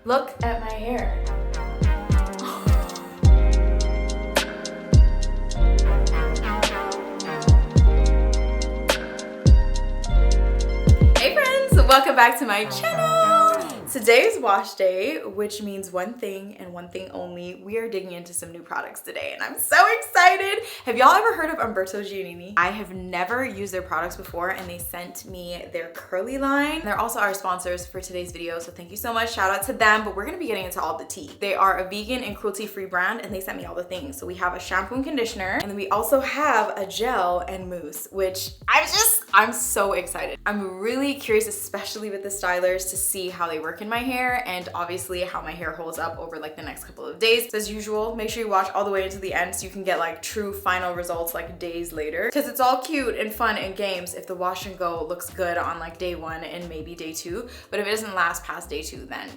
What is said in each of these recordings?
Look at my hair. Hey friends, welcome back to my channel. Today is wash day, which means one thing and one thing only. We are digging into some new products today and I'm so excited. Have y'all ever heard of Umberto Giannini? I have never used their products before and they sent me their curly line. They're also our sponsors for today's video, so thank you so much. Shout out to them, but we're gonna be getting into all the tea. They are a vegan and cruelty-free brand and they sent me all the things. So we have a shampoo and conditioner and then we also have a gel and mousse, which I'm so excited. I'm really curious, especially with the stylers, to see how they work in my hair and obviously how my hair holds up over like the next couple of days. So as usual, make sure you watch all the way to the end so you can get like true final results like days later, because it's all cute and fun and games if the wash and go looks good on like day 1 and maybe day 2, but if it doesn't last past day 2, then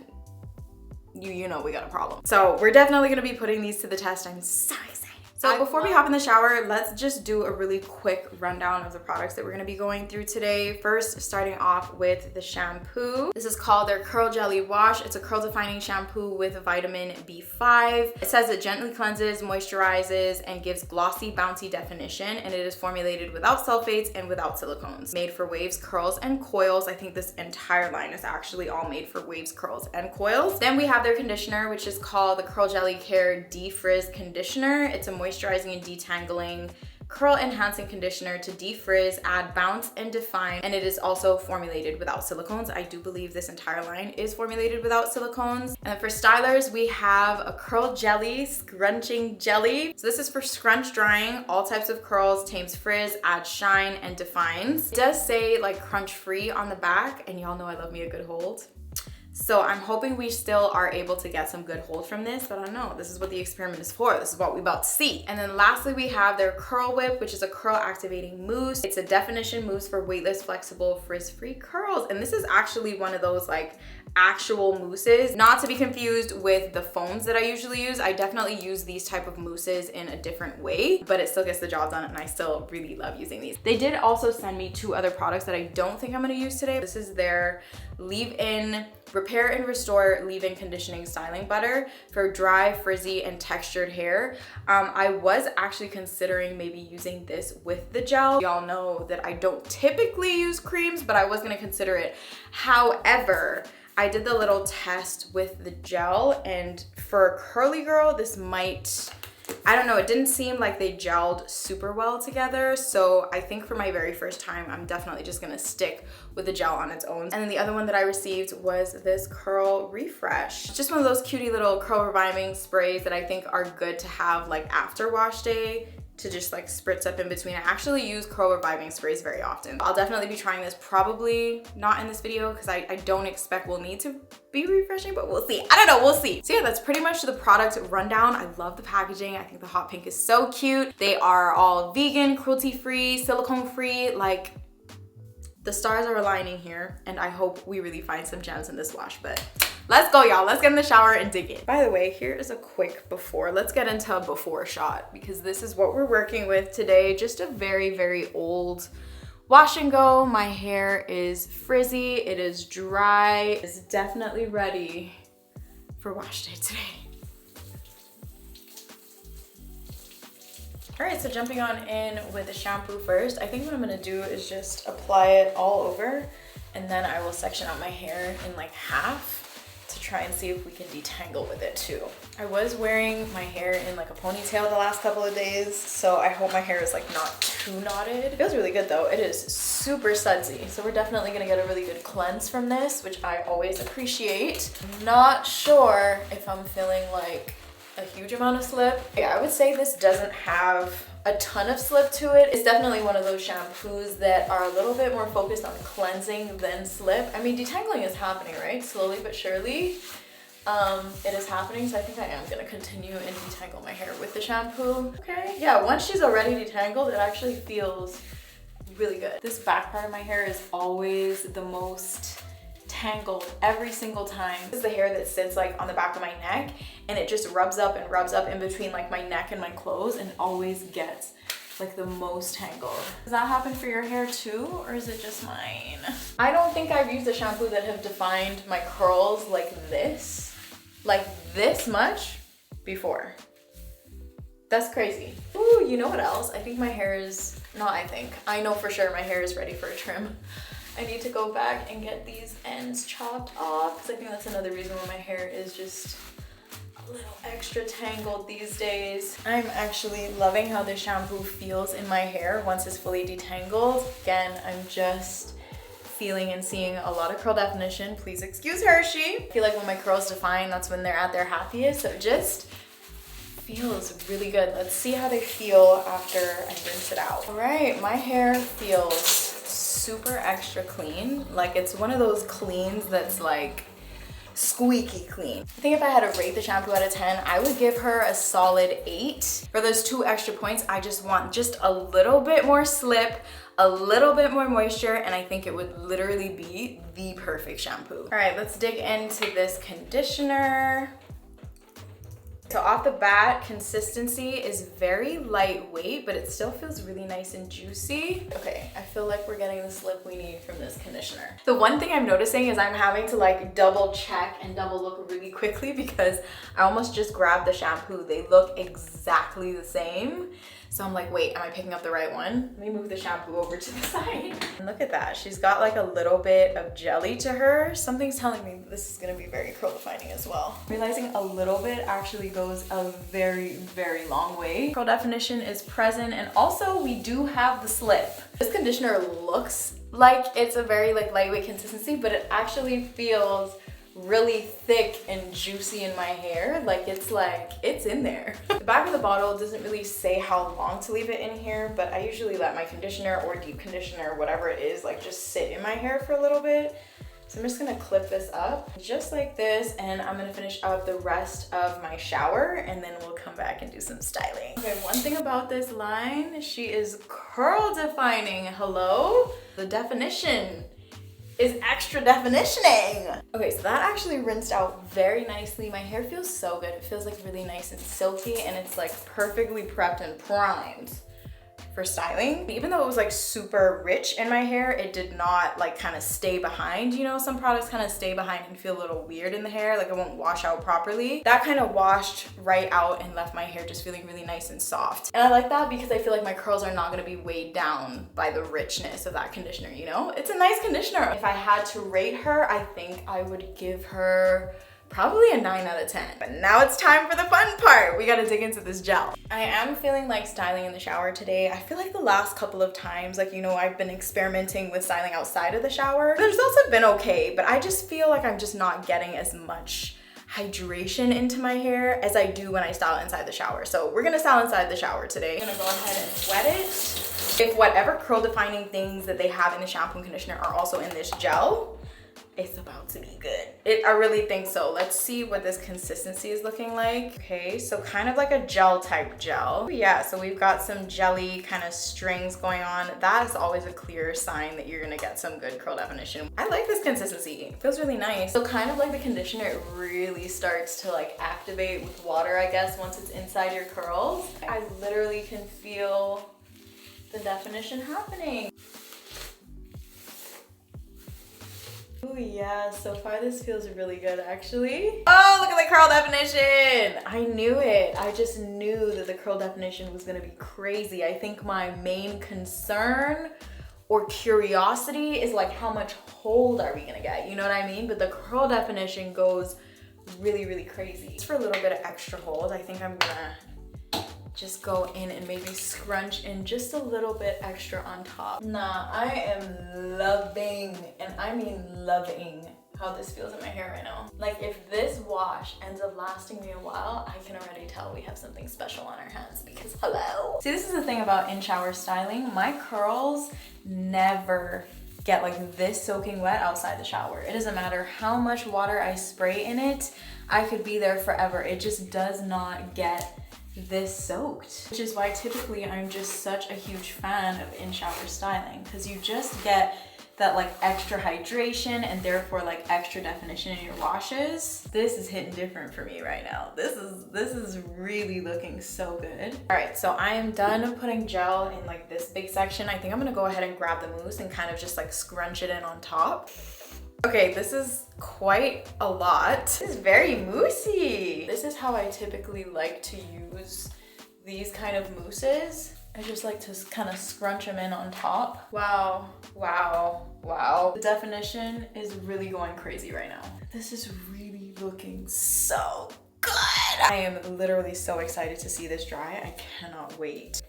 you know we got a problem. So we're definitely gonna be putting these to the test. I'm so excited. So before we hop in the shower, let's just do a really quick rundown of the products that we're gonna be going through today. First, starting off with the shampoo. This is called their Curl Jelly Wash. It's a curl defining shampoo with vitamin B5. It says it gently cleanses, moisturizes, and gives glossy, bouncy definition, and it is formulated without sulfates and without silicones. Made for waves, curls, and coils. I think this entire line is actually all made for waves, curls, and coils. Then we have their conditioner, which is called the Curl Jelly Care Defrizz Conditioner. It's a moisturizing and detangling curl enhancing conditioner to defrizz, add bounce, and define, and it is also formulated without silicones. I do believe this entire line is formulated without silicones. And then for stylers, we have a curl jelly, scrunching jelly. So this is for scrunch drying all types of curls, tames frizz, adds shine, and defines. It does say like crunch free on the back, and y'all know I love me a good hold. So I'm hoping we still are able to get some good hold from this, but I don't know. This is what the experiment is for. This is what we're about to see. And then lastly, we have their Curl Whip, which is a curl activating mousse. It's a definition mousse for weightless, flexible, frizz-free curls. And this is actually one of those like actual mousses, not to be confused with the foams that I usually use. I definitely use these type of mousses in a different way, but it still gets the job done and I still really love using these. They did also send me 2 other products that I don't think I'm gonna use today. This is their leave-in repair and restore leave-in conditioning styling butter for dry, frizzy, and textured hair. I was actually considering maybe using this with the gel. Y'all know that I don't typically use creams, but I was gonna consider it. However, I did the little test with the gel, and for a curly girl, this might, I don't know, it didn't seem like they gelled super well together. So I think for my very first time, I'm definitely just gonna stick with the gel on its own. And then the other one that I received was this Curl Refresh. It's just one of those cutie little curl reviving sprays that I think are good to have like after wash day, to just like spritz up in between. I actually use curl reviving sprays very often. I'll definitely be trying this, probably not in this video because I don't expect we'll need to be refreshing, but we'll see. I don't know, we'll see. So yeah, that's pretty much the product rundown. I love the packaging. I think the hot pink is so cute. They are all vegan, cruelty-free, silicone-free. Like, the stars are aligning here and I hope we really find some gems in this wash, but let's go, y'all. Let's get in the shower and dig in. By the way, here is a quick before. Let's get into a before shot because this is what we're working with today. Just a very, very old wash and go. My hair is frizzy. It is dry. It's definitely ready for wash day today. All right, so jumping on in with the shampoo first. I think what I'm gonna do is just apply it all over and then I will section out my hair in like half to try and see if we can detangle with it too. I was wearing my hair in like a ponytail the last couple of days, so I hope my hair is like not too knotted. It feels really good though. It is super sudsy, so we're definitely gonna get a really good cleanse from this, which I always appreciate. Not sure if I'm feeling like a huge amount of slip. Yeah, I would say this doesn't have a ton of slip to it. It's definitely one of those shampoos that are a little bit more focused on cleansing than slip. I mean, detangling is happening, right? Slowly but surely. It is happening, so I think I am gonna continue and detangle my hair with the shampoo. Okay, yeah, once she's already detangled, it actually feels really good. This back part of my hair is always the most tangled every single time. This is the hair that sits like on the back of my neck and it just rubs up in between like my neck and my clothes and always gets like the most tangled. Does that happen for your hair too, or is it just mine? I don't think I've used a shampoo that have defined my curls like this. like this much before. That's crazy. Ooh, you know what else? I think my hair is, I know for sure my hair is ready for a trim. I need to go back and get these ends chopped off because I think that's another reason why my hair is just a little extra tangled these days. I'm actually loving how the shampoo feels in my hair once it's fully detangled. Again, I'm just feeling and seeing a lot of curl definition. Please excuse Hershey. I feel like when my curls define, that's when they're at their happiest. So just feels really good. Let's see how they feel after I rinse it out. All right, my hair feels super extra clean. Like it's one of those cleans that's like squeaky clean. I think if I had to rate the shampoo out of 10, I would give her a solid 8. For those 2 extra points, I just want just a little bit more slip, a little bit more moisture, and I think it would literally be the perfect shampoo. All right, let's dig into this conditioner. So off the bat, consistency is very lightweight, but it still feels really nice and juicy. Okay, I feel like we're getting the slip we need from this conditioner. The one thing I'm noticing is I'm having to like double check and double look really quickly because I almost just grabbed the shampoo. They look exactly the same. So I'm like, wait, am I picking up the right one? Let me move the shampoo over to the side. And look at that, she's got like a little bit of jelly to her. Something's telling me this is gonna be very curl defining as well. Realizing a little bit actually goes a very, very long way. Curl definition is present, and also we do have the slip. This conditioner looks like it's a very like lightweight consistency, but it actually feels really thick and juicy in my hair. Like it's in there. The back of the bottle doesn't really say how long to leave it in here, but I usually let my conditioner or deep conditioner, whatever it is, like just sit in my hair for a little bit. So I'm just gonna clip this up just like this, and I'm gonna finish up the rest of my shower, and then we'll come back and do some styling. Okay, one thing about this line, she is curl defining. Hello? The definition is extra definitioning. Okay, so that actually rinsed out very nicely. My hair feels so good. It feels like really nice and silky, and it's like perfectly prepped and primed for styling. Even though it was like super rich in my hair, it did not like kind of stay behind. You know, some products kind of stay behind and feel a little weird in the hair, like it won't wash out properly. That kind of washed right out and left my hair just feeling really nice and soft. And I like that because I feel like my curls are not gonna be weighed down by the richness of that conditioner, you know? It's a nice conditioner. If I had to rate her, I think I would give her probably a 9 out of 10. But now it's time for the fun part. We gotta dig into this gel. I am feeling like styling in the shower today. I feel like the last couple of times, like, you know, I've been experimenting with styling outside of the shower. The results have been okay, but I just feel like I'm just not getting as much hydration into my hair as I do when I style inside the shower. So we're gonna style inside the shower today. I'm gonna go ahead and wet it. If whatever curl defining things that they have in the shampoo and conditioner are also in this gel, it's about to be good. I really think so. Let's see what this consistency is looking like. Okay, so kind of like a gel type gel. Yeah, so we've got some jelly kind of strings going on. That is always a clear sign that you're gonna get some good curl definition. I like this consistency. It feels really nice. So kind of like the conditioner, it really starts to like activate with water, I guess, once it's inside your curls. I literally can feel the definition happening. Oh yeah, so far this feels really good actually. Oh, look at the curl definition. I knew it. I just knew that the curl definition was gonna be crazy. I think my main concern or curiosity is like how much hold are we gonna get? You know what I mean? But the curl definition goes really, really cravy. Just for a little bit of extra hold, I think I'm gonna just go in and maybe scrunch in just a little bit extra on top. Nah, I am loving, and I mean loving, how this feels in my hair right now. Like if this wash ends up lasting me a while, I can already tell we have something special on our hands because hello. See, this is the thing about in-shower styling. My curls never get like this soaking wet outside the shower. It doesn't matter how much water I spray in it, I could be there forever. It just does not get this soaked, which is why typically I'm just such a huge fan of in-shower styling, because you just get that like extra hydration and therefore like extra definition in your washes. This is hitting different for me right now. This is really looking so good. All right, so I am done putting gel in like this big section. I think I'm gonna go ahead and grab the mousse and kind of just like scrunch it in on top. Okay, this is quite a lot. This is very moussey. This is how I typically like to use these kind of mousses. I just like to kind of scrunch them in on top. Wow, wow, wow. The definition is really going crazy right now. This is really looking so good. I am literally so excited to see this dry. I cannot wait.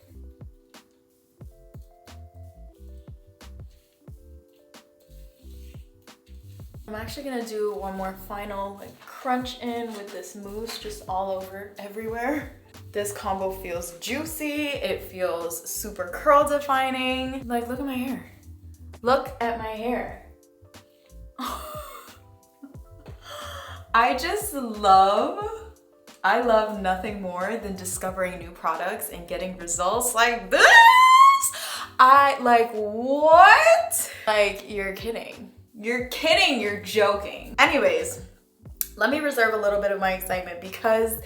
I'm actually gonna do one more final like crunch in with this mousse just all over everywhere. This combo feels juicy. It feels super curl defining. Like, look at my hair. Look at my hair. I love nothing more than discovering new products and getting results like this. What? Like, you're kidding. You're kidding, you're joking. Anyways, let me reserve a little bit of my excitement because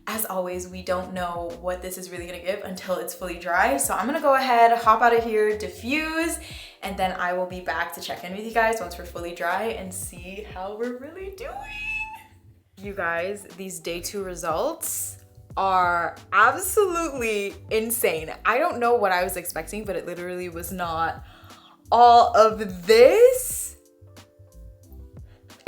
as always, we don't know what this is really gonna give until it's fully dry. So I'm gonna go ahead, hop out of here, diffuse, and then I will be back to check in with you guys once we're fully dry and see how we're really doing. You guys, these day 2 results are absolutely insane. I don't know what I was expecting, but it literally was not all of this.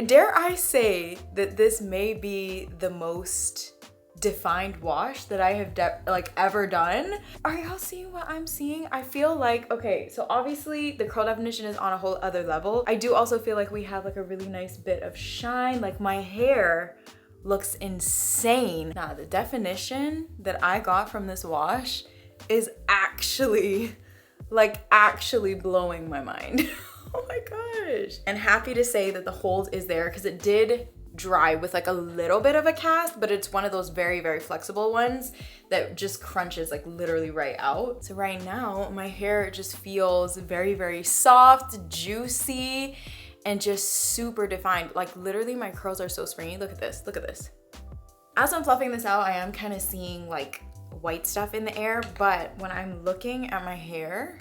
Dare I say that this may be the most defined wash that I have ever done. Are y'all seeing what I'm seeing? I feel like, okay, so obviously the curl definition is on a whole other level. I do also feel like we have like a really nice bit of shine. Like my hair looks insane. Nah, the definition that I got from this wash is actually blowing my mind. Oh my gosh. And happy to say that the hold is there because it did dry with like a little bit of a cast, but it's one of those very, very flexible ones that just crunches like literally right out. So right now my hair just feels very, very soft, juicy, and just super defined. Like literally my curls are so springy. Look at this, look at this. As I'm fluffing this out, I am kind of seeing like white stuff in the air, but when I'm looking at my hair,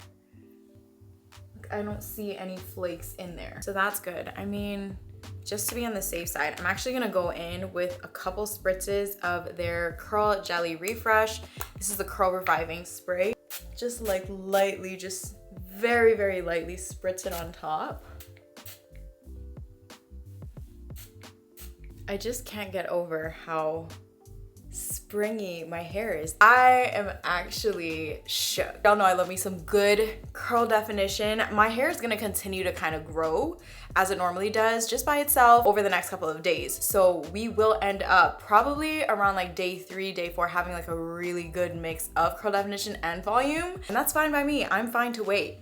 I don't see any flakes in there. So that's good. I mean, just to be on the safe side, I'm actually gonna go in with a couple spritzes of their Curl Jelly Refresh. This is the Curl Reviving Spray. Just like lightly, just very, very lightly spritz it on top. I just can't get over how springy my hair is. I am actually shook. Y'all know I love me some good curl definition. My hair is gonna continue to kind of grow as it normally does just by itself over the next couple of days. So we will end up probably around like day 3, day 4 having like a really good mix of curl definition and volume. And that's fine by me. I'm fine to wait.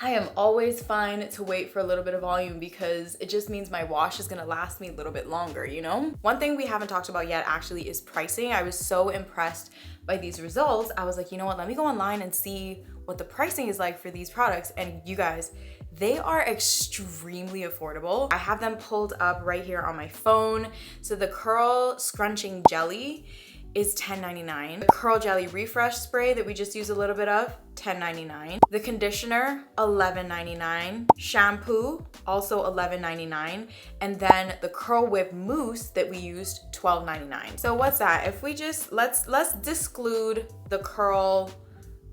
I am always fine to wait for a little bit of volume because it just means my wash is gonna last me a little bit longer, you know? One thing we haven't talked about yet actually is pricing. I was so impressed by these results. I was like, you know what, let me go online and see what the pricing is like for these products. And you guys, they are extremely affordable. I have them pulled up right here on my phone. So the Curl Scrunching Jelly is $10.99. The Curl Jelly Refresh Spray that we just used a little bit of, $10.99. The conditioner, $11.99. Shampoo, also $11.99. And then the Curl Whip Mousse that we used, $12.99. So what's that? If we just, let's disclude the Curl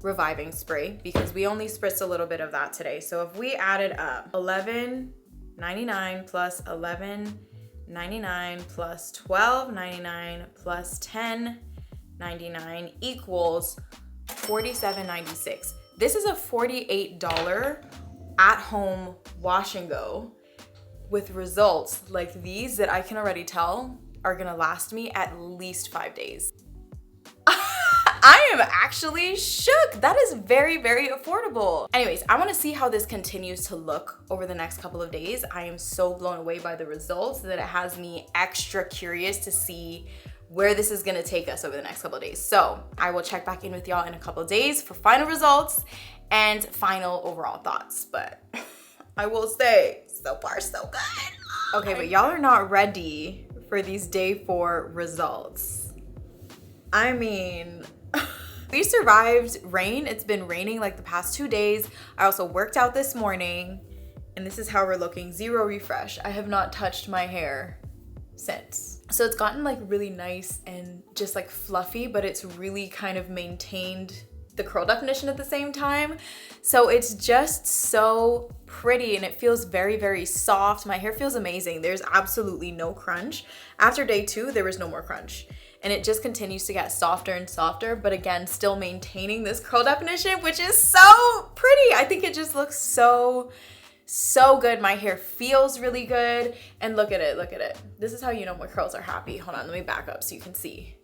Reviving Spray because we only spritzed a little bit of that today. So if we added up $11.99 plus $11.99 plus $12.99 plus $10.99 equals $47.96. This is a $48 at-home wash and go with results like these that I can already tell are gonna last me at least 5 days. I am actually shook. That is very, very affordable. Anyways, I wanna see how this continues to look over the next couple of days. I am so blown away by the results that it has me extra curious to see where this is gonna take us over the next couple of days. So I will check back in with y'all in a couple of days for final results and final overall thoughts. But I will say, so far so good. Okay, but y'all are not ready for these day 4 results. I mean, we survived rain. It's been raining like the past 2 days. I also worked out this morning And this is how we're looking. 0 refresh. I have not touched my hair since. So it's gotten like really nice and just like fluffy, but it's really kind of maintained the curl definition at the same time. So it's just so pretty and it feels very, very soft. My hair feels amazing. There's absolutely no crunch. After day 2, there was no more crunch. And it just continues to get softer and softer, but again, still maintaining this curl definition, which is so pretty. I think it just looks so good. My hair feels really good. And look at it, look at it. This is how you know my curls are happy. Hold on, let me back up so you can see.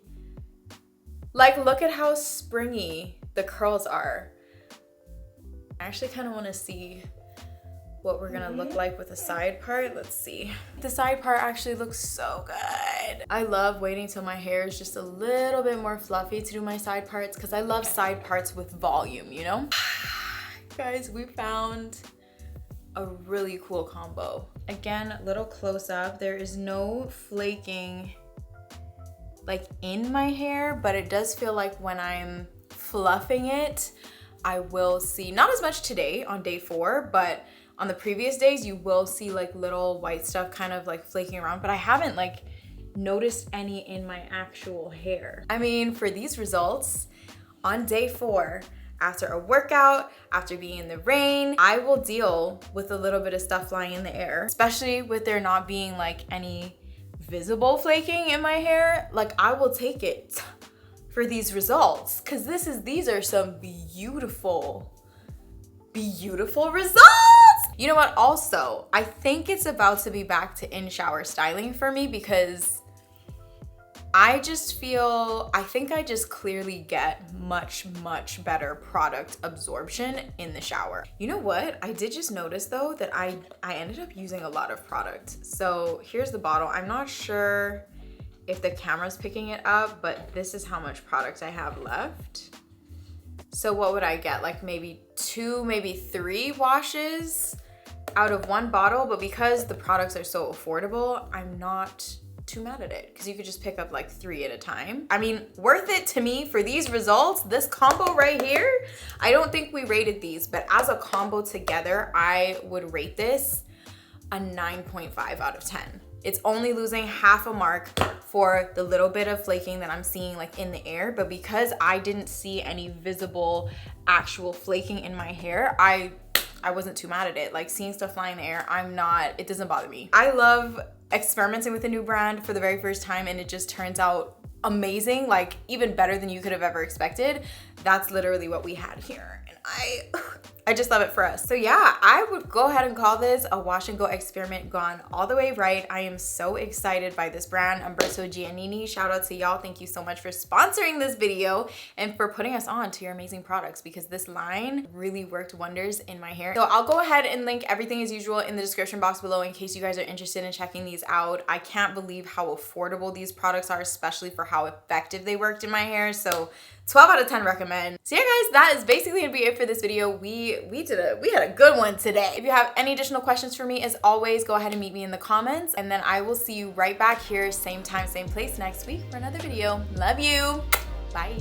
Like, look at how springy the curls are. I actually kind of want to see what we're gonna look like with the side part. Let's see. The side part actually looks so good. I love waiting till my hair is just a little bit more fluffy to do my side parts because I love side parts with volume, you know? Guys, we found a really cool combo. Again, a little close up. There is no flaking like in my hair, but it does feel like when I'm fluffing it, I will see, not as much today on day 4, but on the previous days, you will see like little white stuff kind of like flaking around, but I haven't like noticed any in my actual hair. I mean, for these results, on day 4, after a workout, after being in the rain, I will deal with a little bit of stuff flying in the air, especially with there not being like any visible flaking in my hair. Like, I will take it for these results because these are some beautiful results. You know what, also, I think it's about to be back to in-shower styling for me because I think I just clearly get much better product absorption in the shower. You know what? I did just notice though that I ended up using a lot of product. So here's the bottle. I'm not sure if the camera's picking it up, but this is how much product I have left. So what would I get? Like maybe 2, maybe 3 washes out of 1 bottle, but because the products are so affordable, I'm not too mad at it because you could just pick up like 3 at a time. I mean, worth it to me for these results. This combo right here, I don't think we rated these, but as a combo together, I would rate this a 9.5 out of 10. It's only losing half a mark for the little bit of flaking that I'm seeing like in the air, but because I didn't see any visible actual flaking in my hair, I wasn't too mad at it. Like seeing stuff fly in the air, it doesn't bother me. I love experimenting with a new brand for the very first time and it just turns out amazing, like even better than you could have ever expected. That's literally what we had here. And I just love it for us. So yeah, I would go ahead and call this a wash and go experiment gone all the way right. I am so excited by this brand, Umberto Giannini. Shout out to y'all. Thank you so much for sponsoring this video and for putting us on to your amazing products because this line really worked wonders in my hair. So I'll go ahead and link everything as usual in the description box below in case you guys are interested in checking these out. I can't believe how affordable these products are, especially for how effective they worked in my hair. So 12 out of 10 recommend. So yeah guys, that is basically gonna be it for this video. We had a good one today. If you have any additional questions for me, as always, go ahead and meet me in the comments and then I will see you right back here, same time, same place next week for another video. Love you. Bye.